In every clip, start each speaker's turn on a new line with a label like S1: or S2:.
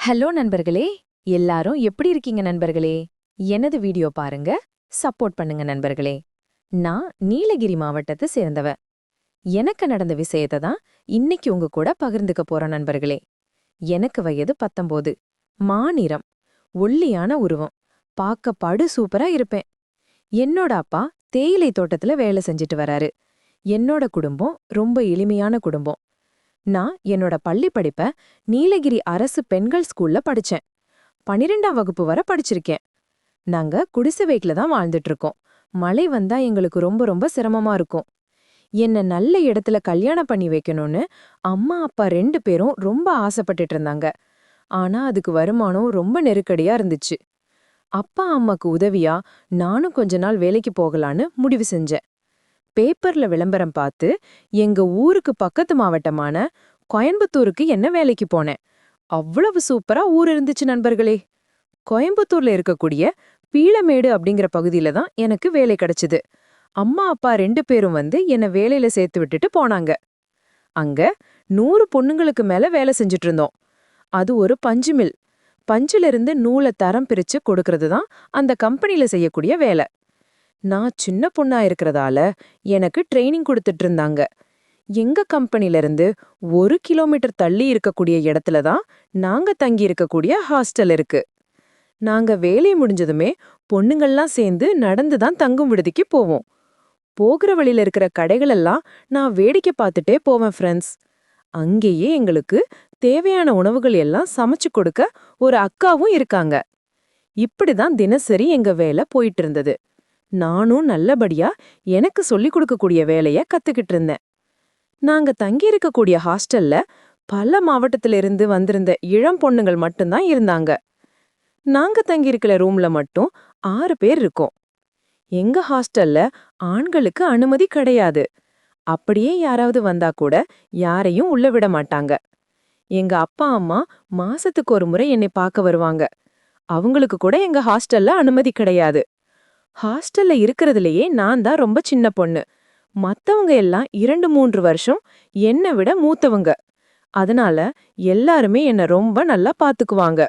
S1: Hello நண்பர்களே. எல்லாரும் எப்படி இருக்கீங்க நண்பர்களே? எனது வீடியோ பாருங்க, சப்போர்ட் பண்ணுங்க நண்பர்களே. நான் நீலகிரி மாவட்டத்தை சேர்ந்தவ. எனக்கு நடந்த விஷயத்தை தான் இன்னைக்கு உங்க கூட பகிர்ந்துக்க போறேன் நண்பர்களே. எனக்கு வயது 19. மாநிறம், ஒல்லியான உருவம், பார்க்க படு சூப்பரா இருப்பேன். என்னோட அப்பா தேயிலை தோட்டத்துல வேலை செஞ்சுட்டு வராரு. என்னோட குடும்பம் ரொம்ப எளிமையான குடும்பம். நான் என்னோட பள்ளி படிப்ப நீலகிரி அரசு பெண்கள் ஸ்கூல்ல படிச்சேன். 12ஆம் வகுப்பு வரை படிச்சிருக்கேன். நாங்க குடிசை வீட்ல தான் வாழ்ந்துட்டு இருக்கோம். மழை வந்தா எங்களுக்கு ரொம்ப ரொம்ப சிரமமா இருக்கும். என்ன நல்ல இடத்துல கல்யாணம் பண்ணி வைக்கணும்னு அம்மா அப்பா 2 பேரும் ரொம்ப ஆசைப்பட்டுட்டு இருந்தாங்க. ஆனா அதுக்கு வருமானம் ரொம்ப நெருக்கடியா இருந்துச்சு. அப்பா அம்மாக்கு உதவியா நானும் கொஞ்ச நாள் வேலைக்கு போகலான்னு முடிவு செஞ்சேன். பேப்பர்ல விளம்பரம் பார்த்து எங்க ஊருக்கு பக்கத்து மாவட்டமான கோயம்புத்தூருக்கு என்ன வேலைக்கு போனேன். அவ்வளவு சூப்பரா ஊர் இருந்துச்சு நண்பர்களே. கோயம்புத்தூர்ல இருக்கக்கூடிய பீளமேடு அப்படிங்கிற பகுதியில தான் எனக்கு வேலை கிடைச்சது. அம்மா அப்பா 2 பேரும் என்ன வேலையில சேர்த்து விட்டுட்டு போனாங்க. அங்க 100 பொண்ணுங்களுக்கு மேல வேலை செஞ்சுட்டு இருந்தோம். அது ஒரு பஞ்சு மில். பஞ்சுல இருந்து நூலை தரம் பிரிச்சு கொடுக்கறது தான் அந்த கம்பெனில செய்யக்கூடிய வேலை. நான் சின்ன பொண்ணா இருக்கிறதால எனக்கு ட்ரைனிங் கொடுத்துட்டு இருந்தாங்க. எங்க கம்பெனில இருந்து 1 கிலோமீட்டர் தள்ளி இருக்கக்கூடிய இடத்துல தான் நாங்க தங்கி இருக்கக்கூடிய ஹாஸ்டல் இருக்கு. நாங்க வேலை முடிஞ்சதுமே பொண்ணுங்கள்லாம் சேர்ந்து நடந்து தான் தங்கும் விடுதிக்கு போவோம். போகிற வழியில இருக்கிற கடைகளெல்லாம் நான் வேடிக்கை பார்த்துட்டே போவேன் ஃப்ரெண்ட்ஸ். அங்கேயே எங்களுக்கு தேவையான உணவுகள் எல்லாம் சமைச்சு கொடுக்க ஒரு அக்காவும் இருக்காங்க. இப்படிதான் தினசரி எங்க வேலை போயிட்டு இருந்தது. நானும் நல்லபடியா எனக்கு சொல்லிக் கொடுக்கக்கூடிய வேலைய கத்துக்கிட்டு இருந்தேன். நாங்க தங்கி இருக்கக்கூடிய ஹாஸ்டல்ல பல மாவட்டத்தில இருந்து வந்திருந்த இளம் பொண்ணுங்கள் மட்டும்தான் இருந்தாங்க. நாங்க தங்கி இருக்கிற ரூம்ல மட்டும் 6 பேர் இருக்கோம். எங்க ஹாஸ்டல்ல ஆண்களுக்கு அனுமதி கிடையாது. அப்படியே யாராவது வந்தா கூட யாரையும் உள்ள விட மாட்டாங்க. எங்க அப்பா அம்மா மாசத்துக்கு ஒரு முறை என்னை பார்க்க வருவாங்க. அவங்களுக்கு கூட எங்க ஹாஸ்டல்ல அனுமதி கிடையாது. ஹாஸ்டல்ல இருக்கிறதுலயே நான் தான் ரொம்ப சின்ன பொண்ணு. மத்தவங்க எல்லாம் 2-3 வருஷம் என்னை விட மூத்தவங்க. அதனால எல்லாருமே என்ன ரொம்ப நல்லா பாத்துக்குவாங்க.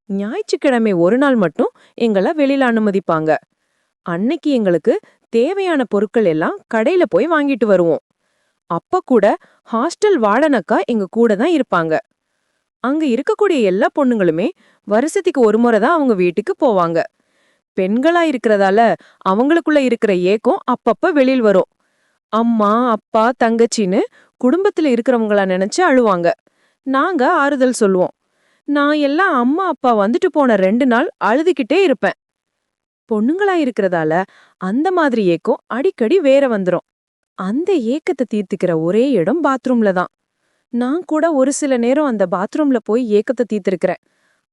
S1: ஞாயிற்றுக்கிழமை ஒரு நாள் மட்டும் எங்கள வெளியில அனுமதிப்பாங்க. அன்னைக்கு எங்களுக்கு தேவையான பொருட்கள் எல்லாம் கடையில போய் வாங்கிட்டு வருவோம். அப்ப கூட ஹாஸ்டல் வார்டனக்கா எங்க கூட தான் இருப்பாங்க. அங்க இருக்கக்கூடிய எல்லா பொண்ணுங்களுமே வருஷத்துக்கு ஒரு முறை தான் அவங்க வீட்டுக்கு போவாங்க. பெண்களா இருக்கிறதால அவங்களுக்குள்ள இருக்கிற ஏக்கம் அப்பப்ப வெளியில் வரும். அம்மா அப்பா தங்கச்சின்னு குடும்பத்துல இருக்கிறவங்களா நினைச்சு அழுவாங்க. நாங்க ஆறுதல் சொல்லுவோம். நான் எல்லாம் அம்மா அப்பா வந்துட்டு போன 2 நாள் அழுதுகிட்டே இருப்பேன். பொண்ணுங்களா இருக்கிறதால அந்த மாதிரி ஏக்கம் அடிக்கடி வேற வந்துரும். அந்த ஏக்கத்தை தீர்த்துக்கிற ஒரே இடம் பாத்ரூம்ல தான். நான் கூட ஒரு சில நேரம் அந்த பாத்ரூம்ல போய் ஏக்கத்தை தீர்த்திருக்கிறேன்.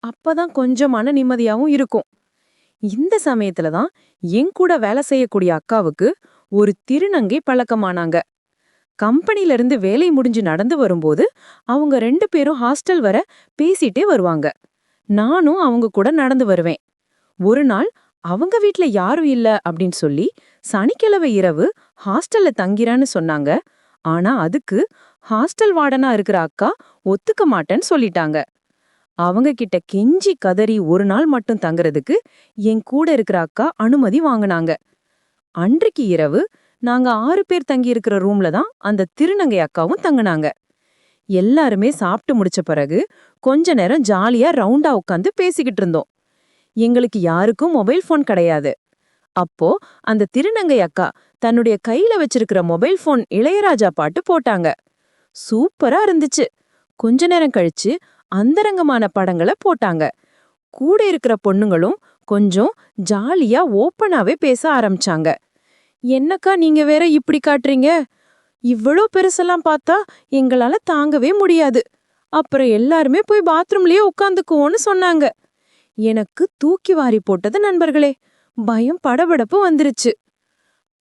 S1: அப்பதான் கொஞ்சம் மன நிம்மதியாவும் இருக்கும். இந்த சமயத்துல தான் என் கூட வேலை செய்யக்கூடிய அக்காவுக்கு ஒரு திருநங்கை பழக்கமானாங்க. கம்பெனில இருந்து வேலை முடிஞ்சு நடந்து வரும்போது அவங்க 2 பேரும் ஹாஸ்டல் வர பேசிட்டே வருவாங்க. நானும் அவங்க கூட நடந்து வருவேன். ஒரு நாள் அவங்க வீட்ல யாரும் இல்ல அப்படின்னு சொல்லி சனிக்கிழமை இரவு ஹாஸ்டல்ல தங்கிறேன்னு சொன்னாங்க. ஆனா அதுக்கு ஹாஸ்டல் வார்டனா இருக்கிற அக்கா ஒத்துக்க மாட்டேன்னு சொல்லிட்டாங்க. அவங்க கிட்ட கெஞ்சி கதறி ஒரு நாள் மட்டும் தங்குறதுக்கு என் கூட இருக்கிற அக்கா அனுமதி வாங்குனாங்க. அன்றைக்கு இரவு நாங்க 6 பேர் தங்கி இருக்கிற ரூம்ல தான் அந்த திருநங்கை அக்காவும் தங்குனாங்க. எல்லாருமே சாப்பிட்டு முடிச்ச பிறகு கொஞ்ச நேரம் ஜாலியா ரவுண்டா உட்காந்து பேசிக்கிட்டு இருந்தோம். எங்களுக்கு யாருக்கும் மொபைல் போன் கிடையாது. அப்போ அந்த திருநங்கை அக்கா தன்னுடைய கையில வச்சிருக்கிற மொபைல் போன் இளையராஜா பாட்டு போட்டாங்க. சூப்பரா இருந்துச்சு. கொஞ்ச நேரம் கழிச்சு அந்தரங்கமான படங்களை போட்டாங்க. கூட இருக்கிற பொண்ணுங்களும் கொஞ்சம் ஜாலியா ஓப்பனாவே பேச ஆரம்பிச்சாங்க. என்னக்கா நீங்க வேற இப்படி காட்டுறீங்க? இவ்வளோ பெருசெல்லாம் பார்த்தா எங்களால தாங்கவே முடியாது. அப்புறம் எல்லாருமே போய் பாத்ரூம்லயே உட்காந்துக்குவோன்னு சொன்னாங்க. எனக்கு தூக்கி வாரி போட்டது நண்பர்களே. பயம் படபடப்பு வந்துருச்சு.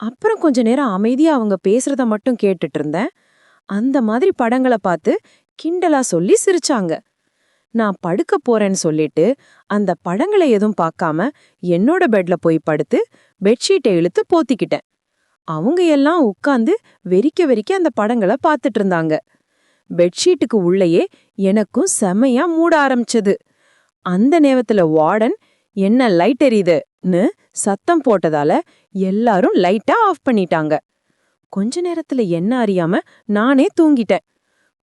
S1: அப்புறம் கொஞ்ச நேரம் அமைதியா அவங்க பேசுறத மட்டும் கேட்டுட்டு இருந்தேன். அந்த மாதிரி படங்களை பார்த்து கிண்டலா சொல்லி சிரிச்சாங்க. நான் படுக்க போறேன்னு சொல்லிட்டு அந்த படங்களை எதுவும் பார்க்காம என்னோட பெட்ல போய் படுத்து பெட்ஷீட்டை இழுத்து போத்திக்கிட்டேன். அவங்க எல்லாம் உட்கார்ந்து வெறிக்க வெறிக்க அந்த படங்களை பார்த்துட்டு இருந்தாங்க.
S2: பெட்ஷீட்டுக்கு உள்ளேயே எனக்கும் செமையா மூட ஆரம்பிச்சது. அந்த நேரத்துல வார்டன் என்ன லைட் எரியுதுன்னு சத்தம் போட்டதால எல்லாரும் லைட்டா ஆஃப் பண்ணிட்டாங்க. கொஞ்ச நேரத்துல என்ன அறியாம நானே தூங்கிட்டேன்.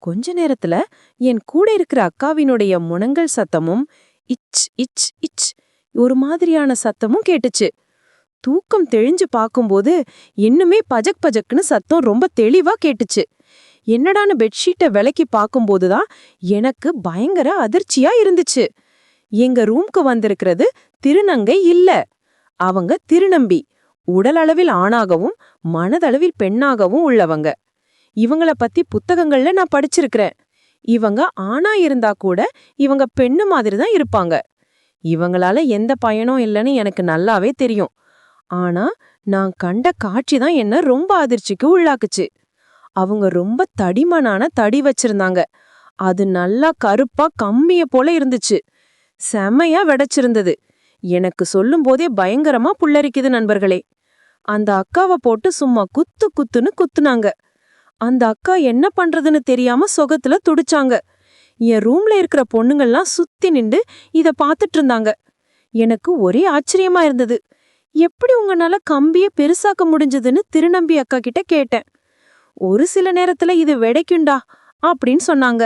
S2: கொஞ்ச நேரத்துல என் கூட இருக்கிற அக்காவினுடைய முனங்கல் சத்தமும் இச் இச் இச் ஒரு மாதிரியான சத்தமும் கேட்டுச்சு. தூக்கம் தெளிஞ்சு பார்க்கும்போது இன்னுமே பஜக் பஜக்னு சத்தம் ரொம்ப தெளிவா கேட்டுச்சு. என்னடான்னு பெட்ஷீட்டை விலக்கி பார்க்கும்போதுதான் எனக்கு பயங்கர அதிர்ச்சியா இருந்துச்சு. எங்க ரூம்க்கு வந்திருக்கிறது திருநங்கை இல்ல, அவங்க திருநம்பி. உடல் அளவில் ஆணாகவும் மனதளவில் பெண்ணாகவும் உள்ளவங்க. இவங்கள பத்தி புத்தகங்கள்ல நான் படிச்சிருக்கிறேன். இவங்க ஆணா இருந்தா கூட இவங்க பெண்ணு மாதிரி தான் இருப்பாங்க. இவங்களால எந்த பயனும் இல்லைன்னு எனக்கு நல்லாவே தெரியும். ஆனா நான் கண்ட காட்சி தான் என்ன ரொம்ப அதிர்ச்சிக்கு உள்ளாக்குச்சு. அவங்க ரொம்ப தடிமனான தடி வச்சிருந்தாங்க. அது நல்லா கருப்பா கம்மிய போல இருந்துச்சு. செமையா வெடைச்சிருந்தது. எனக்கு சொல்லும் போதே பயங்கரமா புல்லரிக்குது நண்பர்களே. அந்த அக்காவை போட்டு சும்மா குத்து குத்துன்னு குத்துனாங்க. அந்த அக்கா என்ன பண்றதுன்னு தெரியாம சொகத்துல துடிச்சாங்க. என் ரூம்ல இருக்கிற பொண்ணுங்கள்லாம் சுத்தி நின்று இத பாத்துட்டு இருந்தாங்க. எனக்கு ஒரே ஆச்சரியமா இருந்தது. எப்படி உங்களால கம்பிய பெருசாக்க முடிஞ்சதுன்னு திருநம்பி அக்கா கிட்ட கேட்டேன். ஒரு சில நேரத்துல இது வெடைக்குண்டா அப்படின்னு சொன்னாங்க.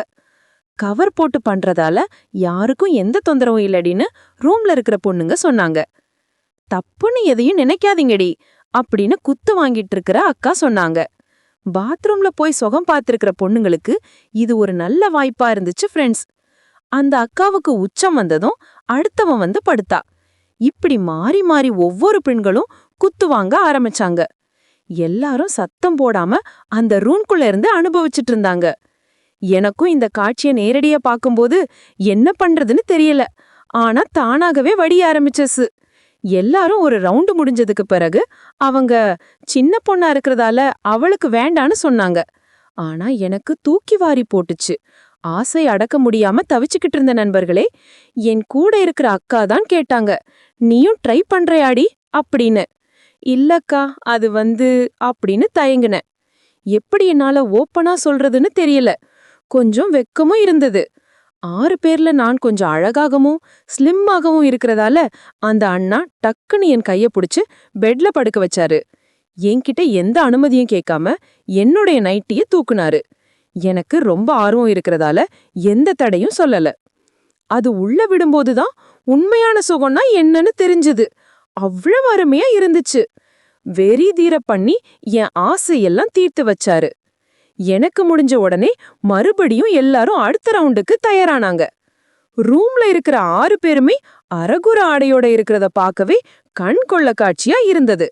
S2: கவர் போட்டு பண்றதால யாருக்கும் எந்த தொந்தரவும் இல்லடின்னு ரூம்ல இருக்கிற பொண்ணுங்க சொன்னாங்க. தப்புன்னு எதையும் நினைக்காதீங்கடி அப்படின்னு குத்து வாங்கிட்டு இருக்கிற அக்கா சொன்னாங்க. பாத்ரூம்ல போய் சுகம் பார்த்திருக்கிற பொண்ணுங்களுக்கு இது ஒரு நல்ல வாய்ப்பா இருந்துச்சு ஃப்ரெண்ட்ஸ். அந்த அக்காவுக்கு உச்சம் வந்ததும் அடுத்தவன் வந்து படுத்தா. இப்படி மாறி மாறி ஒவ்வொரு பெண்களும் குத்து வாங்க ஆரம்பிச்சாங்க. எல்லாரும் சத்தம் போடாம அந்த ரூம்குள்ள இருந்து அனுபவிச்சுட்டு இருந்தாங்க. எனக்கும் இந்த காட்சியை நேரடியா பார்க்கும்போது என்ன பண்றதுன்னு தெரியல. ஆனா தானாகவே வடிய ஆரம்பிச்சசு. எல்லாரும் ஒரு ரவுண்டு முடிஞ்சதுக்கு பிறகு அவங்க சின்ன பொண்ணா இருக்கிறதால அவளுக்கு வேண்டான்னு சொன்னாங்க. ஆனா எனக்கு தூக்கி வாரி போட்டுச்சு. ஆசை அடக்க முடியாம தவிச்சுக்கிட்டு இருந்த நண்பர்களே, என் கூட இருக்கிற அக்கா தான் கேட்டாங்க, நீயும் ட்ரை பண்றியாடி அப்படின்னு. இல்லக்கா அது அப்படின்னு தயங்குனேன். எப்படி என்னால ஓப்பனா சொல்றதுன்னு தெரியல. கொஞ்சம் வெக்கமும் இருந்தது. 6 பேர்ல நான் கொஞ்சம் அழகாகவும் ஸ்லிம்மாகவும் இருக்கிறதால அந்த அண்ணா டக்குன்னு என் கைய பிடிச்சு பெட்ல படுக்க வச்சாரு. என்கிட்ட எந்த அனுமதியும் கேட்காம என்னுடைய நைட்டிய தூக்குனாரு. எனக்கு ரொம்ப ஆர்வம் இருக்கிறதால எந்த தடையும் சொல்லல. அது உள்ள விடும்போதுதான் உண்மையான சுகம்னா என்னன்னு தெரிஞ்சது. அவ்வளவு அருமையா இருந்துச்சு. வெறி தீர பண்ணி என் ஆசையெல்லாம் தீர்த்து வச்சாரு. எனக்கு முடிஞ்ச உடனே மறுபடியும் எல்லாரும் அடுத்த ரவுண்டுக்கு தயாரானாங்க. ரூம்ல இருக்கிற 6 பேருமே அரகுர ஆடையோட இருக்கிறத பார்க்கவே கண் கொள்ள காட்சியா இருந்தது.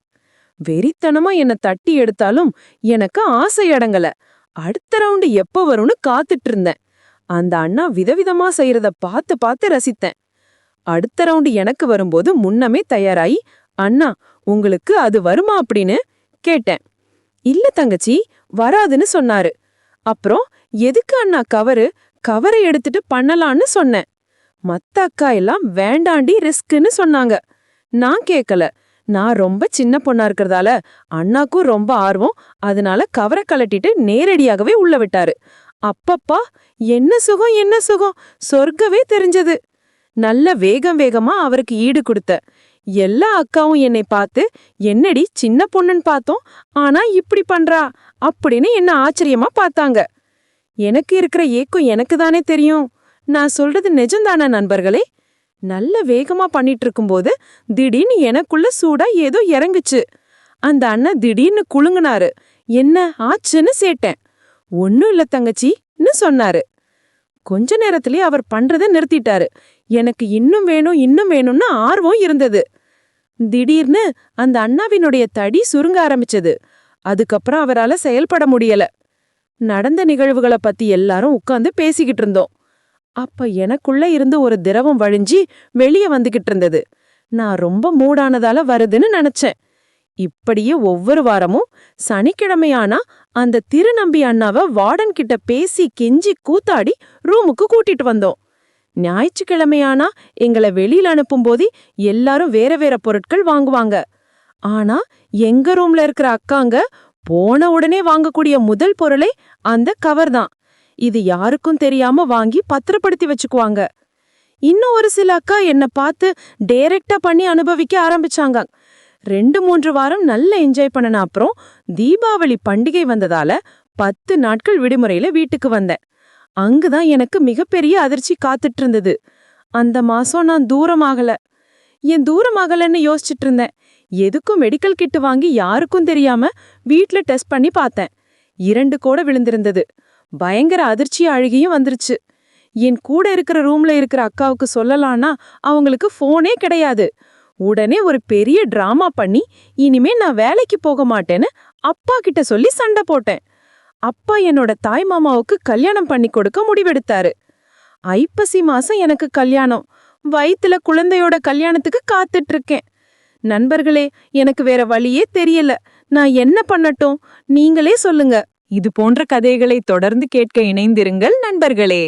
S2: வெறித்தனமா என்ன தட்டி எடுத்தாலும் எனக்கு ஆசை அடங்கல. அடுத்த ரவுண்டு எப்ப வரும்னு காத்துட்டு இருந்தேன். அந்த அண்ணா விதவிதமா செய்யறத பார்த்து பார்த்து ரசித்தேன். அடுத்த ரவுண்டு எனக்கு வரும்போது முன்னமே தயாராகி, அண்ணா உங்களுக்கு அது வருமா அப்படின்னு கேட்டேன். இல்ல தங்கச்சி வராதுன்னு சொன்னாரு. அப்புறம் எதுக்கு அண்ணா கவரை எடுத்துட்டு பண்ணலான்னு சொன்னேன். மத்த அக்கா எல்லாம் வேண்டாண்டி ரிஸ்க்குன்னு சொன்னாங்க. நான் கேட்கல. நான் ரொம்ப சின்ன பொண்ணா இருக்கிறதால அண்ணாக்கும் ரொம்ப ஆர்வம். அதனால கவரை கலட்டிட்டு நேரடியாகவே உள்ள விட்டாரு. அப்பப்பா என்ன சுகம் என்ன சுகம், சொர்க்கவே தெரிஞ்சது. நல்ல வேகமா அவருக்கு ஈடு கொடுத்த. எல்லா அக்காவும் என்னை பார்த்து என்னடி சின்ன பொண்ணுன்னு பார்த்தோம், ஆனா இப்படி பண்றா அப்படின்னு என்ன ஆச்சரியமா பார்த்தாங்க. எனக்கு இருக்கிற ஏக்கம் எனக்கு தானே தெரியும். நான் சொல்றது நிஜம்தானே நண்பர்களே? நல்ல வேகமா பண்ணிட்டு இருக்கும்போது திடீர்னு எனக்குள்ள சூடா ஏதோ இறங்குச்சு. அந்த அண்ணன் திடீர்னு குலுங்குனாரு. என்ன ஆச்சுன்னு சேட்டேன். ஒன்னும் இல்ல தங்கச்சின்னு சொன்னாரு. கொஞ்ச நேரத்திலே அவர் பண்றதை நிறுத்திட்டாரு. எனக்கு இன்னும் வேணும்னு ஆர்வம் இருந்தது. திடீர்னு அந்த அண்ணாவினுடைய தடி சுருங்க ஆரம்பிச்சது. அதுக்கப்புறம் அவரால செயல்பட முடியல. நடந்த நிகழ்வுகளை பத்தி எல்லாரும் உட்கார்ந்து பேசிக்கிட்டு இருந்தோம். அப்ப எனக்குள்ள இருந்து ஒரு திரவம் வழிஞ்சி வெளியே வந்துகிட்டு இருந்தது. நான் ரொம்ப மூடானதால வருதுன்னு நினைச்சேன். இப்படியே ஒவ்வொரு வாரமும் சனிக்கிழமையானா அந்த திருநம்பி அண்ணாவை வார்டன் கிட்ட பேசி கெஞ்சி கூத்தாடி ரூமுக்கு கூட்டிட்டு வந்தோம். ஞாயிற்றுக்கிழமையானா எங்களை வெளியில அனுப்பும்போது எல்லாரும் வேற வேற பொருட்கள் வாங்குவாங்க. ஆனா எங்க ரூம்ல இருக்கிற அக்காங்க போன உடனே வாங்கக்கூடிய முதல் பொருளே அந்த கவர் தான். இது யாருக்கும் தெரியாம வாங்கி பத்திரப்படுத்தி வச்சுக்குவாங்க. இன்னும் ஒரு சில அக்கா என்ன பார்த்து டைரக்டா பண்ணி அனுபவிக்க ஆரம்பிச்சாங்க. 2-3 வாரம் நல்ல என்ஜாய் பண்ணன அப்புறம் தீபாவளி பண்டிகை வந்ததால 10 நாட்கள் விடுமுறையில வீட்டுக்கு வந்தேன். அங்குதான் எனக்கு மிகப்பெரிய அதிர்ச்சி காத்துட்டு இருந்தது. அந்த மாசம் நான் தூரமாகல. ஏன் தூரமாகலன்னு யோசிச்சுட்டு இருந்தேன். எதுக்கும் மெடிக்கல் கிட் வாங்கி யாருக்கும் தெரியாம வீட்ல டெஸ்ட் பண்ணி பார்த்தேன். 2 கோட விழுந்திருந்தது. பயங்கர அதிர்ச்சி அழுகியும் வந்துருச்சு. என் கூட இருக்கிற ரூம்ல இருக்கிற அக்காவுக்கு சொல்லலான்னா அவங்களுக்கு போனே கிடையாது. உடனே ஒரு பெரிய டிராமா பண்ணி இனிமே நான் வேலைக்கு போக மாட்டேன்னு அப்பா கிட்ட சொல்லி சண்டை போட்டேன். அப்பா என்னோட தாய் மாமாவுக்கு கல்யாணம் பண்ணி கொடுக்க முடிவெடுத்தாரு. ஐப்பசி மாசம் எனக்கு கல்யாணம். வயித்துல குழந்தையோட கல்யாணத்துக்கு காத்துட்டு இருக்கேன். நண்பர்களே, எனக்கு வேற வழியே தெரியல. நான் என்ன பண்ணட்டும்? நீங்களே சொல்லுங்க.
S1: இது போன்ற கதைகளை தொடர்ந்து கேட்க இணைந்திருங்கள் நண்பர்களே.